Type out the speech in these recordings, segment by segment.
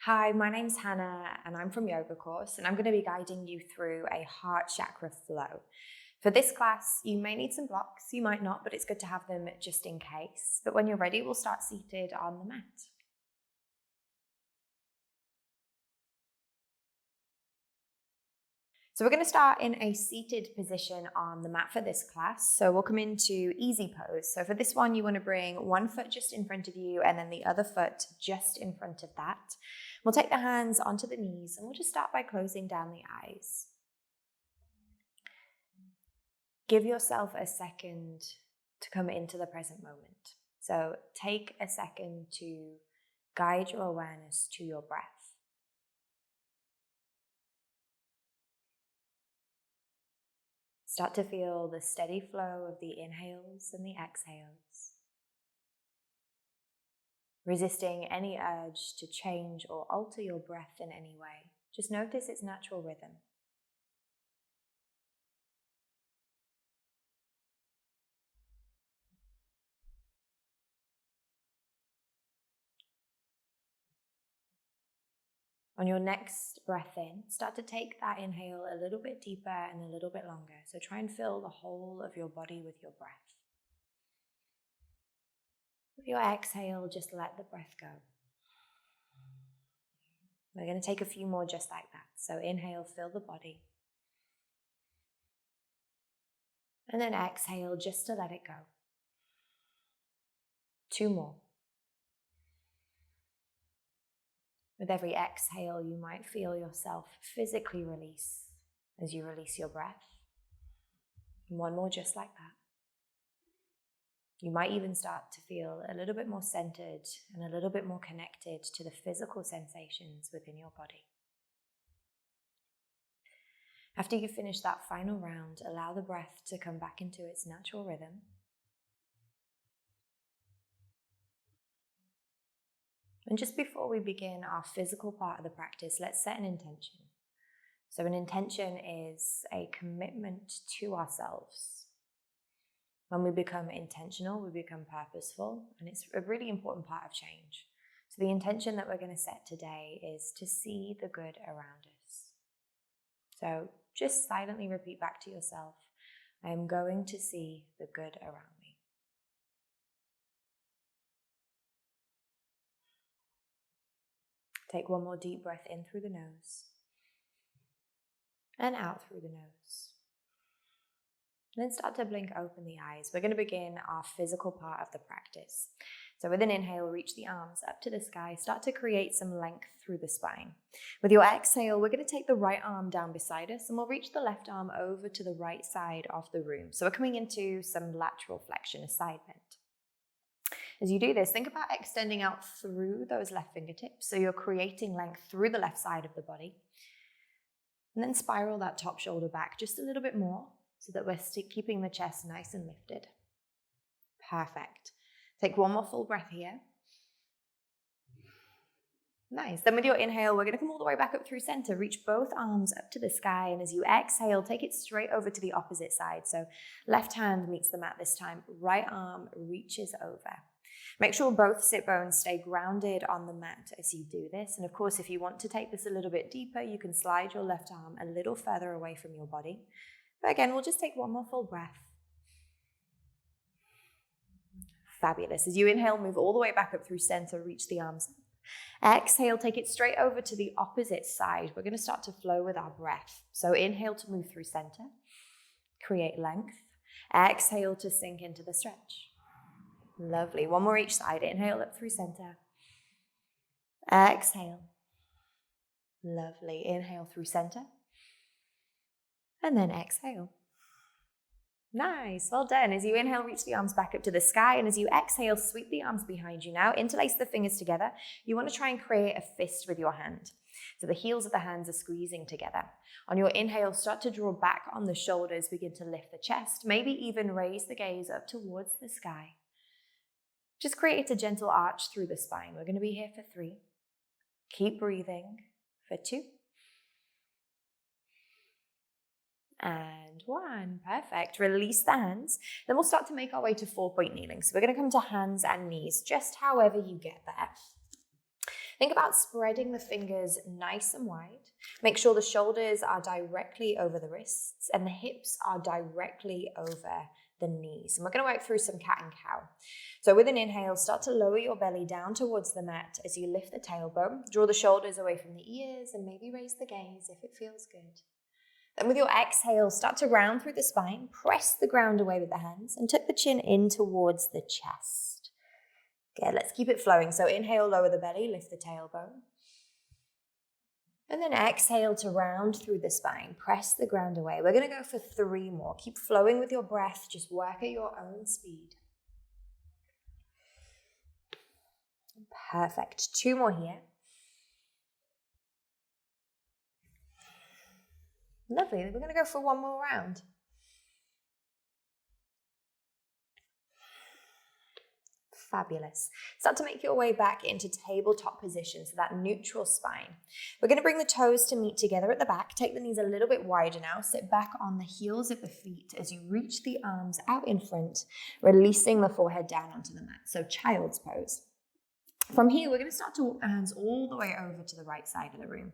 Hi, my name's Hannah and I'm from Yoga Course, and I'm going to be guiding you through a heart chakra flow. For this class, you may need some blocks, you might not, but it's good to have them just in case. But when you're ready, we'll start seated on the mat. So we're going to start in a seated position on the mat for this class. So we'll come into easy pose. So for this one, you want to bring one foot just in front of you and then the other foot just in front of that. We'll take the hands onto the knees and we'll just start by closing down the eyes. Give yourself a second to come into the present moment. So take a second to guide your awareness to your breath. Start to feel the steady flow of the inhales and the exhales, resisting any urge to change or alter your breath in any way. Just notice its natural rhythm. On your next breath in, start to take that inhale a little bit deeper and a little bit longer. So try and fill the whole of your body with your breath. With your exhale, just let the breath go. We're going to take a few more just like that. So inhale, fill the body. And then exhale just to let it go. 2 more. With every exhale, you might feel yourself physically release as you release your breath. And 1 more just like that. You might even start to feel a little bit more centered and a little bit more connected to the physical sensations within your body. After you finish that final round, allow the breath to come back into its natural rhythm. And just before we begin our physical part of the practice, let's set an intention. So an intention is a commitment to ourselves. When we become intentional, we become purposeful, and it's a really important part of change. So the intention that we're going to set today is to see the good around us. So just silently repeat back to yourself, I am going to see the good around me. Take 1 more deep breath in through the nose and out through the nose. And then start to blink open the eyes. We're going to begin our physical part of the practice. So with an inhale, reach the arms up to the sky. Start to create some length through the spine. With your exhale, we're going to take the right arm down beside us and we'll reach the left arm over to the right side of the room. So we're coming into some lateral flexion, a side bend. As you do this, think about extending out through those left fingertips. So you're creating length through the left side of the body. And then spiral that top shoulder back just a little bit more so that we're keeping the chest nice and lifted. Perfect. Take 1 more full breath here. Nice. Then with your inhale, we're going to come all the way back up through center. Reach both arms up to the sky. And as you exhale, take it straight over to the opposite side. So left hand meets the mat this time. Right arm reaches over. Make sure both sit bones stay grounded on the mat as you do this. And of course, if you want to take this a little bit deeper, you can slide your left arm a little further away from your body. But again, we'll just take 1 more full breath. Fabulous. As you inhale, move all the way back up through center, reach the arms up. Exhale, take it straight over to the opposite side. We're going to start to flow with our breath. So inhale to move through center, create length. Exhale to sink into the stretch. Lovely. 1 more each side. Inhale up through center. Exhale. Lovely. Inhale through center. And then exhale. Nice. Well done. As you inhale, reach the arms back up to the sky. And as you exhale, sweep the arms behind you now. Interlace the fingers together. You want to try and create a fist with your hand. So the heels of the hands are squeezing together. On your inhale, start to draw back on the shoulders. Begin to lift the chest. Maybe even raise the gaze up towards the sky. Just create a gentle arch through the spine. We're going to be here for 3. Keep breathing for 2. And 1. Perfect. Release the hands. Then we'll start to make our way to 4-point kneeling. So we're going to come to hands and knees, just however you get there. Think about spreading the fingers nice and wide. Make sure the shoulders are directly over the wrists and the hips are directly over the knees. And we're going to work through some cat and cow. So with an inhale, start to lower your belly down towards the mat as you lift the tailbone. Draw the shoulders away from the ears and maybe raise the gaze if it feels good. Then with your exhale, start to round through the spine, press the ground away with the hands and tuck the chin in towards the chest. Good, let's keep it flowing. So inhale, lower the belly, lift the tailbone. And then exhale to round through the spine, press the ground away. We're going to go for 3 more. Keep flowing with your breath, just work at your own speed. Perfect, 2 more here. Lovely, we're going to go for 1 more round. Fabulous. Start to make your way back into tabletop position, so that neutral spine. We're going to bring the toes to meet together at the back. Take the knees a little bit wider now. Sit back on the heels of the feet as you reach the arms out in front, releasing the forehead down onto the mat. So child's pose. From here, we're going to start to walk the hands all the way over to the right side of the room.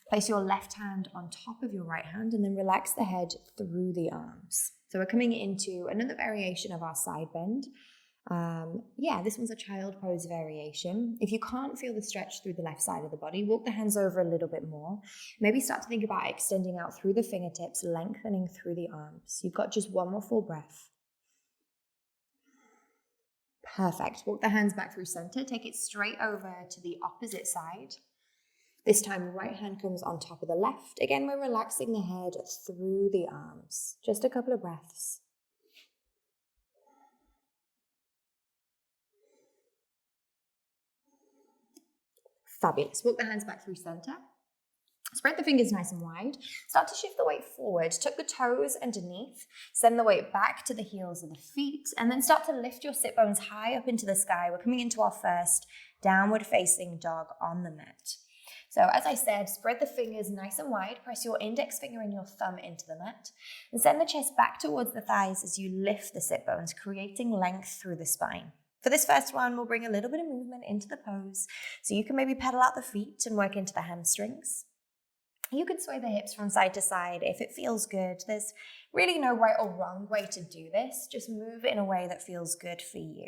Place your left hand on top of your right hand and then relax the head through the arms. So we're coming into another variation of our side bend. This one's a child pose variation. If you can't feel the stretch through the left side of the body, walk the hands over a little bit more. Maybe start to think about extending out through the fingertips, lengthening through the arms. You've got just 1 more full breath. Perfect. Walk the hands back through center. Take it straight over to the opposite side. This time, right hand comes on top of the left. Again, we're relaxing the head through the arms. Just a couple of breaths. Fabulous. Walk the hands back through center. Spread the fingers nice and wide. Start to shift the weight forward. Tuck the toes underneath. Send the weight back to the heels of the feet. And then start to lift your sit bones high up into the sky. We're coming into our first downward facing dog on the mat. So as I said, spread the fingers nice and wide. Press your index finger and your thumb into the mat. And send the chest back towards the thighs as you lift the sit bones, creating length through the spine. For this first one, we'll bring a little bit of movement into the pose. So you can maybe pedal out the feet and work into the hamstrings. You can sway the hips from side to side if it feels good. There's really no right or wrong way to do this. Just move it in a way that feels good for you.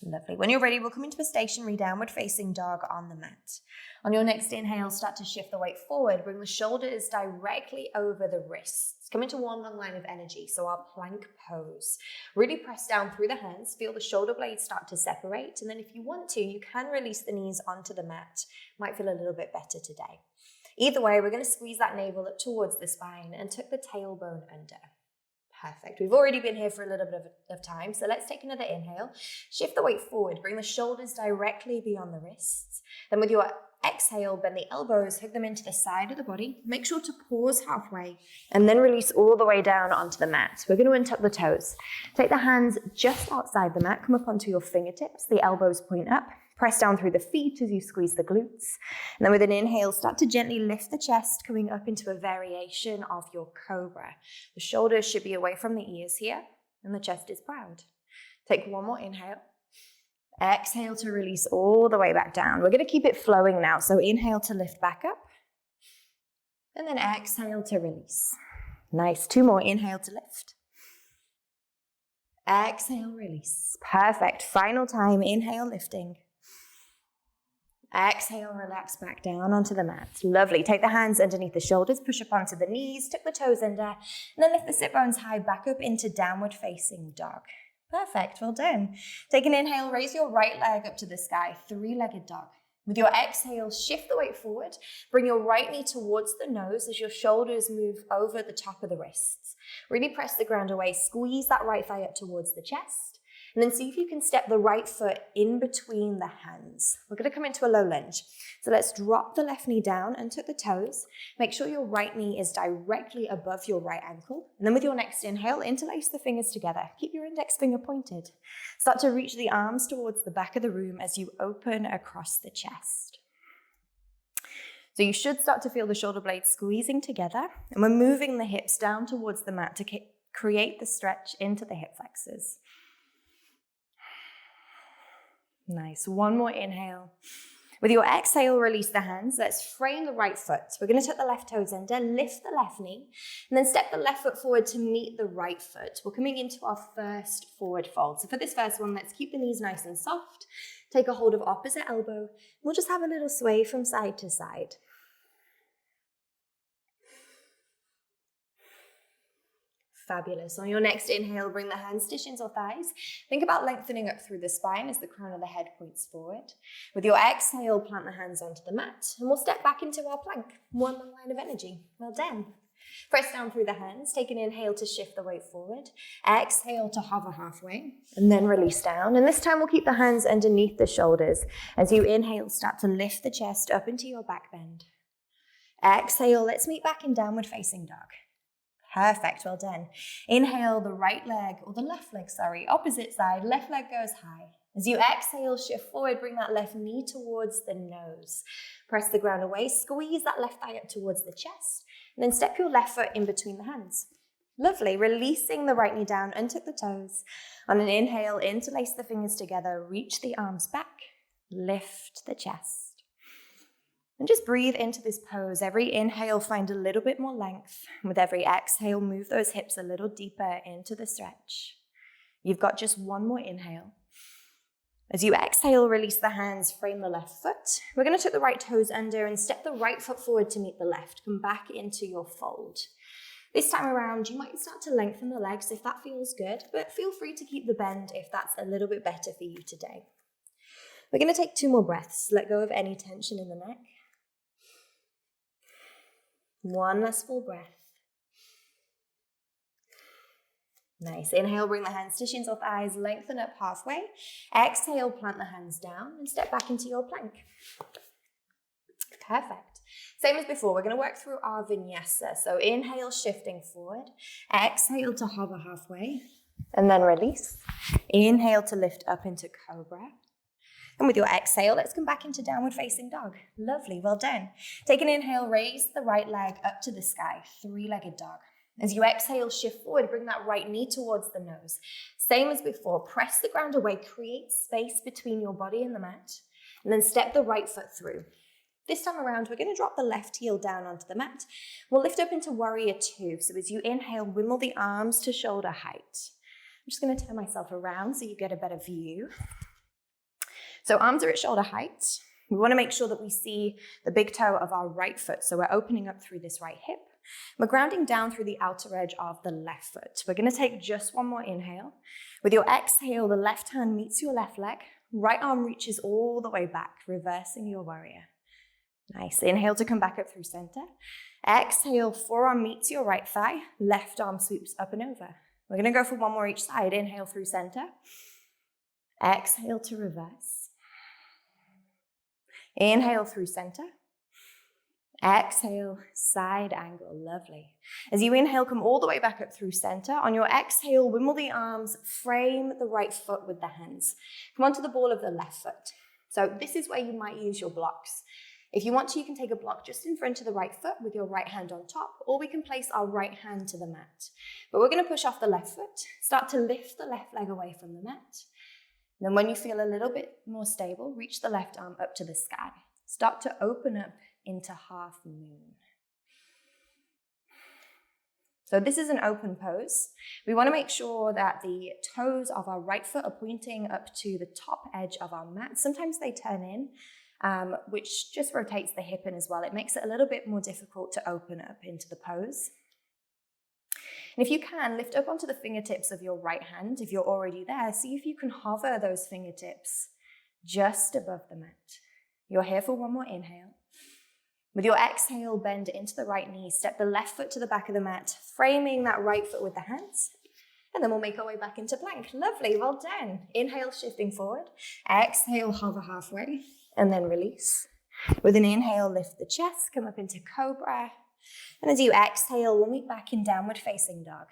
Lovely. When you're ready, we'll come into a stationary downward facing dog on the mat. On your next inhale, start to shift the weight forward. Bring the shoulders directly over the wrists. Come into one long line of energy, so our plank pose. Really press down through the hands. Feel the shoulder blades start to separate. And then if you want to, you can release the knees onto the mat. Might feel a little bit better today. Either way, we're going to squeeze that navel up towards the spine and tuck the tailbone under. Perfect. We've already been here for a little bit of time, so let's take another inhale. Shift the weight forward. Bring the shoulders directly beyond the wrists. Then with your exhale, bend the elbows, hook them into the side of the body. Make sure to pause halfway and then release all the way down onto the mat. We're going to untuck the toes. Take the hands just outside the mat. Come up onto your fingertips. The elbows point up. Press down through the feet as you squeeze the glutes. And then with an inhale, start to gently lift the chest, coming up into a variation of your cobra. The shoulders should be away from the ears here, and the chest is proud. Take 1 more inhale. Exhale to release all the way back down. We're going to keep it flowing now. So inhale to lift back up. And then exhale to release. Nice. 2 more. Inhale to lift. Exhale, release. Perfect. Final time. Inhale, lifting. Exhale, relax back down onto the mat. Lovely. Take the hands underneath the shoulders, push up onto the knees, tuck the toes under, and then lift the sit bones high back up into downward facing dog. Perfect. Well done. Take an inhale, raise your right leg up to the sky, 3-legged dog. With your exhale, shift the weight forward. Bring your right knee towards the nose as your shoulders move over the top of the wrists. Really press the ground away. Squeeze that right thigh up towards the chest. And then see if you can step the right foot in between the hands. We're going to come into a low lunge. So let's drop the left knee down and tuck the toes. Make sure your right knee is directly above your right ankle. And then with your next inhale, interlace the fingers together. Keep your index finger pointed. Start to reach the arms towards the back of the room as you open across the chest. So you should start to feel the shoulder blades squeezing together. And we're moving the hips down towards the mat to create the stretch into the hip flexors. Nice. One more inhale. With your exhale, release the hands. Let's frame the right foot. We're going to tuck the left toes under, lift the left knee, and then step the left foot forward to meet the right foot. We're coming into our first forward fold. So for this first one, let's keep the knees nice and soft. Take a hold of opposite elbow. We'll just have a little sway from side to side. Fabulous. On your next inhale, bring the hands to shins or thighs. Think about lengthening up through the spine as the crown of the head points forward. With your exhale, plant the hands onto the mat, and we'll step back into our plank. One more line of energy. Well done. Press down through the hands. Take an inhale to shift the weight forward. Exhale to hover halfway, and then release down. And this time we'll keep the hands underneath the shoulders. As you inhale, start to lift the chest up into your back bend. Exhale, let's meet back in downward facing dog. Perfect, well done. Inhale, the right leg, or the left leg, opposite side. Left leg goes high. As you exhale, shift forward, bring that left knee towards the nose. Press the ground away, squeeze that left thigh up towards the chest, and then step your left foot in between the hands. Lovely, releasing the right knee down, untuck the toes. On an inhale, interlace the fingers together, reach the arms back, lift the chest. And just breathe into this pose. Every inhale, find a little bit more length. With every exhale, move those hips a little deeper into the stretch. You've got just one more inhale. As you exhale, release the hands, frame the left foot. We're going to tuck the right toes under and step the right foot forward to meet the left. Come back into your fold. This time around, you might start to lengthen the legs if that feels good, but feel free to keep the bend if that's a little bit better for you today. We're going to take 2 more breaths. Let go of any tension in the neck. One last full breath. Nice. Inhale, bring the hands to shins or thighs, lengthen up halfway. Exhale, plant the hands down and step back into your plank. Perfect. Same as before, we're going to work through our vinyasa. So inhale, shifting forward. Exhale to hover halfway and then release. Inhale to lift up into cobra. And with your exhale, let's come back into downward facing dog. Lovely, well done. Take an inhale, raise the right leg up to the sky, 3-legged dog. As you exhale, shift forward, bring that right knee towards the nose. Same as before, press the ground away, create space between your body and the mat, and then step the right foot through. This time around, we're going to drop the left heel down onto the mat. We'll lift up into warrior 2. So as you inhale, wimble the arms to shoulder height. I'm just going to turn myself around so you get a better view. So arms are at shoulder height. We want to make sure that we see the big toe of our right foot. So we're opening up through this right hip. We're grounding down through the outer edge of the left foot. We're going to take just one more inhale. With your exhale, the left hand meets your left leg. Right arm reaches all the way back, reversing your warrior. Nice. Inhale to come back up through center. Exhale, forearm meets your right thigh. Left arm sweeps up and over. We're going to go for one more each side. Inhale through center. Exhale to reverse. Inhale through center. Exhale, side angle, lovely. As you inhale, come all the way back up through center. On your exhale, wimble the arms, frame the right foot with the hands. Come onto the ball of the left foot. So this is where you might use your blocks. If you want to, you can take a block just in front of the right foot with your right hand on top, or we can place our right hand to the mat. But we're going to push off the left foot, start to lift the left leg away from the mat. And then when you feel a little bit more stable, reach the left arm up to the sky. Start to open up into half moon. So this is an open pose. We want to make sure that the toes of our right foot are pointing up to the top edge of our mat. Sometimes they turn in, which just rotates the hip in as well. It makes it a little bit more difficult to open up into the pose. And if you can, lift up onto the fingertips of your right hand. If you're already there, see if you can hover those fingertips just above the mat. You're here for one more inhale. With your exhale, bend into the right knee. Step the left foot to the back of the mat, framing that right foot with the hands. And then we'll make our way back into plank. Lovely, well done. Inhale, shifting forward. Exhale, hover halfway, and then release. With an inhale, lift the chest, come up into cobra. And as you exhale, we'll meet back in downward facing dog.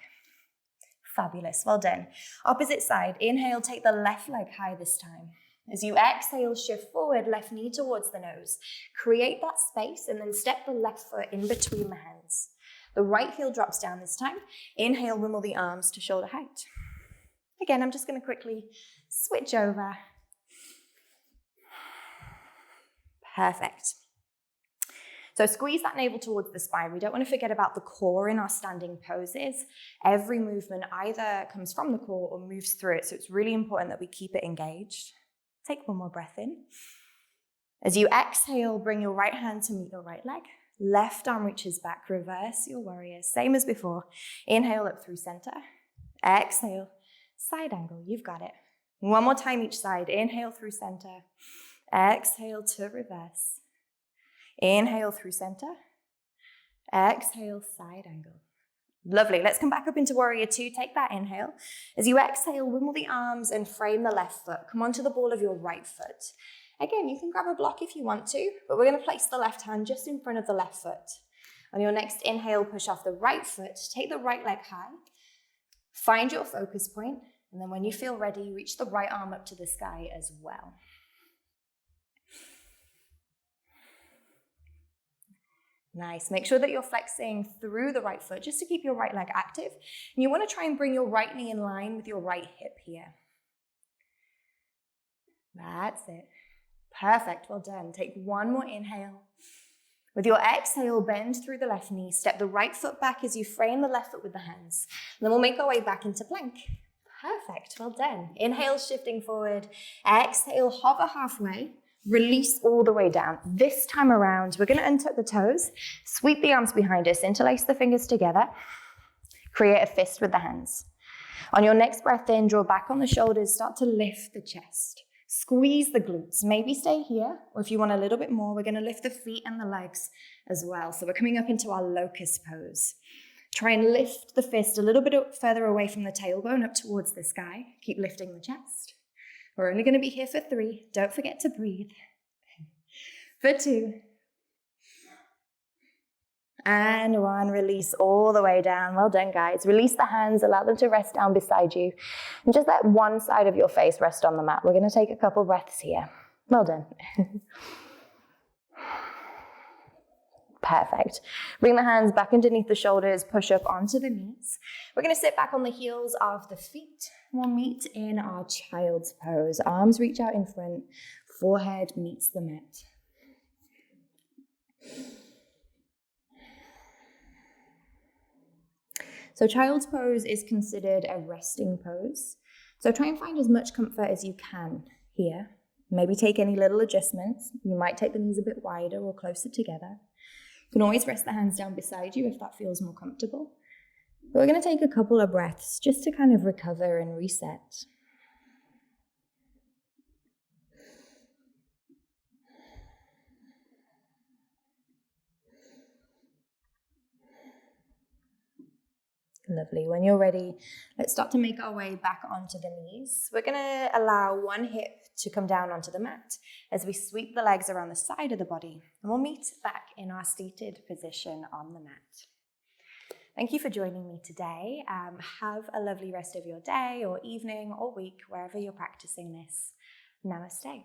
Fabulous, well done. Opposite side, inhale, take the left leg high this time. As you exhale, shift forward, left knee towards the nose. Create that space and then step the left foot in between the hands. The right heel drops down this time. Inhale, wimble the arms to shoulder height. Again, I'm just going to quickly switch over. Perfect. So squeeze that navel towards the spine. We don't want to forget about the core in our standing poses. Every movement either comes from the core or moves through it. So it's really important that we keep it engaged. Take one more breath in. As you exhale, bring your right hand to meet your right leg. Left arm reaches back. Reverse your warrior. Same as before. Inhale up through center. Exhale, side angle. You've got it. One more time each side. Inhale through center. Exhale to reverse. Inhale through center. Exhale, side angle. Lovely. Let's come back up into warrior two. Take that inhale. As you exhale, wimble the arms and frame the left foot. Come onto the ball of your right foot. Again, you can grab a block if you want to, but we're going to place the left hand just in front of the left foot. On your next inhale, push off the right foot. Take the right leg high. Find your focus point. And then when you feel ready, reach the right arm up to the sky as well. Nice. Make sure that you're flexing through the right foot just to keep your right leg active. And you want to try and bring your right knee in line with your right hip here. That's it. Perfect. Well done. Take one more inhale. With your exhale, bend through the left knee. Step the right foot back as you frame the left foot with the hands. And then we'll make our way back into plank. Perfect. Well done. Inhale, shifting forward. Exhale, hover halfway. Release all the way down. This time around, we're going to untuck the toes, sweep the arms behind us, interlace the fingers together, create a fist with the hands. On your next breath in, draw back on the shoulders, start to lift the chest. Squeeze the glutes. Maybe stay here, or if you want a little bit more, we're going to lift the feet and the legs as well. So we're coming up into our locust pose. Try and lift the fist a little bit further away from the tailbone up towards the sky. Keep lifting the chest. We're only going to be here for 3. Don't forget to breathe. For 2. And 1. Release all the way down. Well done, guys. Release the hands. Allow them to rest down beside you. And just let one side of your face rest on the mat. We're going to take a couple breaths here. Well done. Perfect. Bring the hands back underneath the shoulders. Push up onto the knees. We're going to sit back on the heels of the feet. We'll meet in our child's pose. Arms reach out in front. Forehead meets the mat. So child's pose is considered a resting pose. So try and find as much comfort as you can here. Maybe take any little adjustments. You might take the knees a bit wider or closer together. You can always rest the hands down beside you if that feels more comfortable. But we're going to take a couple of breaths just to kind of recover and reset. Lovely. When you're ready, let's start to make our way back onto the knees. We're going to allow one hip to come down onto the mat as we sweep the legs around the side of the body. And we'll meet back in our seated position on the mat. Thank you for joining me today. Have a lovely rest of your day or evening or week, wherever you're practicing this. Namaste.